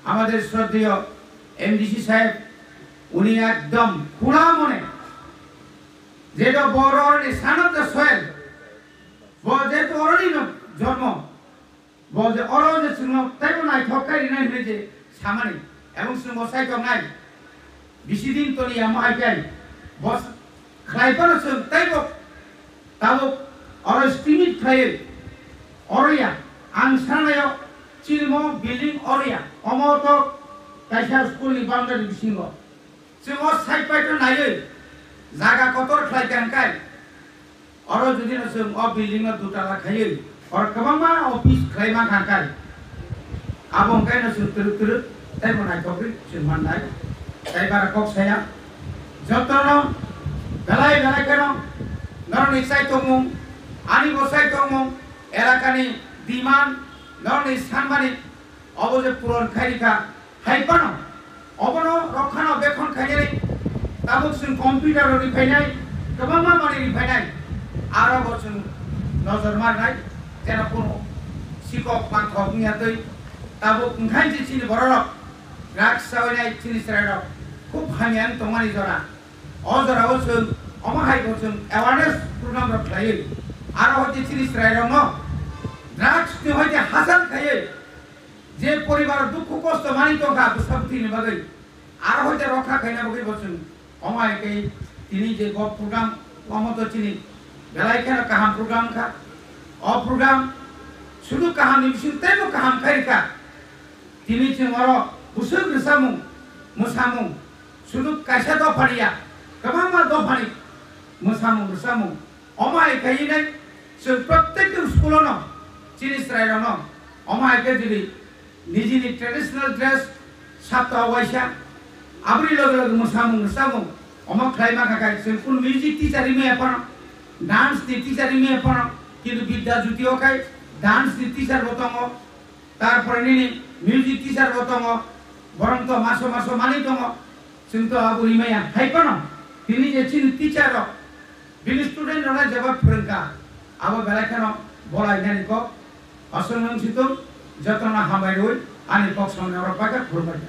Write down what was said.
আমাদের শ্রদ্ধেয় এমডিসি সাহেব উনি একদম পুরা মনে যেটা বড় অরণি সানত সোয়েল যেহেতু অরণি জন্ম বলছে অরণে সিংহ তাইও নাই ঠকাই নাই হয়েছে সামানি এবং সিংহ সাইকেল নাই বেশি দিন তো নিয়ে মাইকাই বস খাইপানো সিং তাইব তাবো অর স্টিমিট খাইয়ে অরিয়া আং সানায় চিলম বিল্ডিং অরিয়া অমত কাইসা স্কুলনি বাউন্ডারি বিসিङ सिङो साइड पाइट नायो जागा कतर खाइकान काय अरो जुदि न जों अ बिल्डिं न दुटाला खायो और गोबांमा अफिस खाइमा खानकाय आबं काय न जों तुरु तुरु ताइ बनाय थब्रि जों माननाय ताइ बारा कक साया जतन बेलाय बेलाय केन नरनि साइ तंगु आनि बसाय तंगु एलाकानि दिमान नरनि सानबानि अबजे पुरन खारिका हाइपानो अबनो रखानो बेखन खायनाय ताबुक जों कम्पिउटार रिफाइनाय गोबांमा माने रिफाइनाय आरो जों नजर मारनाय जेना कोनो सिकक मांखक नियातै ताबुक ओंखाय जिसिनि बररक ड्राग्स सावनाय जिनिसराय खूब हानियान तंगानि जरा अजराव जों अमाहायखौ जों एवारनेस प्रग्राम रखलायो आरो हते जिनिसराय न ड्राग्स नि हयते हासान खायो जे परिवार दुख कष्ट मानि तंगा बुसाबथिनि बागै आरो हयते रखा खायना बागै बसुन अमायकै तिनि जे गप प्रग्राम अमत चिनि बेलायखेन काहाम प्रग्राम खा अ प्रग्राम सुदु काहाम निबिसिन तेबो काहाम खायका तिनि जोंरो बुसुर गसामु मोसामु सुदु कायसा दफारिया गोबांमा दफानि मोसामु गसामु अमायकैनै जों प्रत्येक स्कुलावनो जिनिसरायनो अमायकै जुदि निजिनि ट्रेडिशनल ड्रेस साप्ता वाइसा आबरी लगे लगे मोसामु मोसामु अमा खाइमा खाय जों कुन म्यूजिक टीचर इमे अपन डांस नि टीचर इमे अपन किन्तु विद्या जुतियो खाय डांस नि टीचर बतंगो तारपर निनि म्यूजिक टीचर बतंगो बरं तो मासो मासो मानि दंगो जों तो आबु इमेया हाइपनो तिनि जे चिन टीचर बिनि स्टुडेन्ट रना जबाब फोरोंका आबो बेलायखानो बलायनानि को असनंसितो जतना हामाय रोय आनि पक्षन अरपाका खुरबाय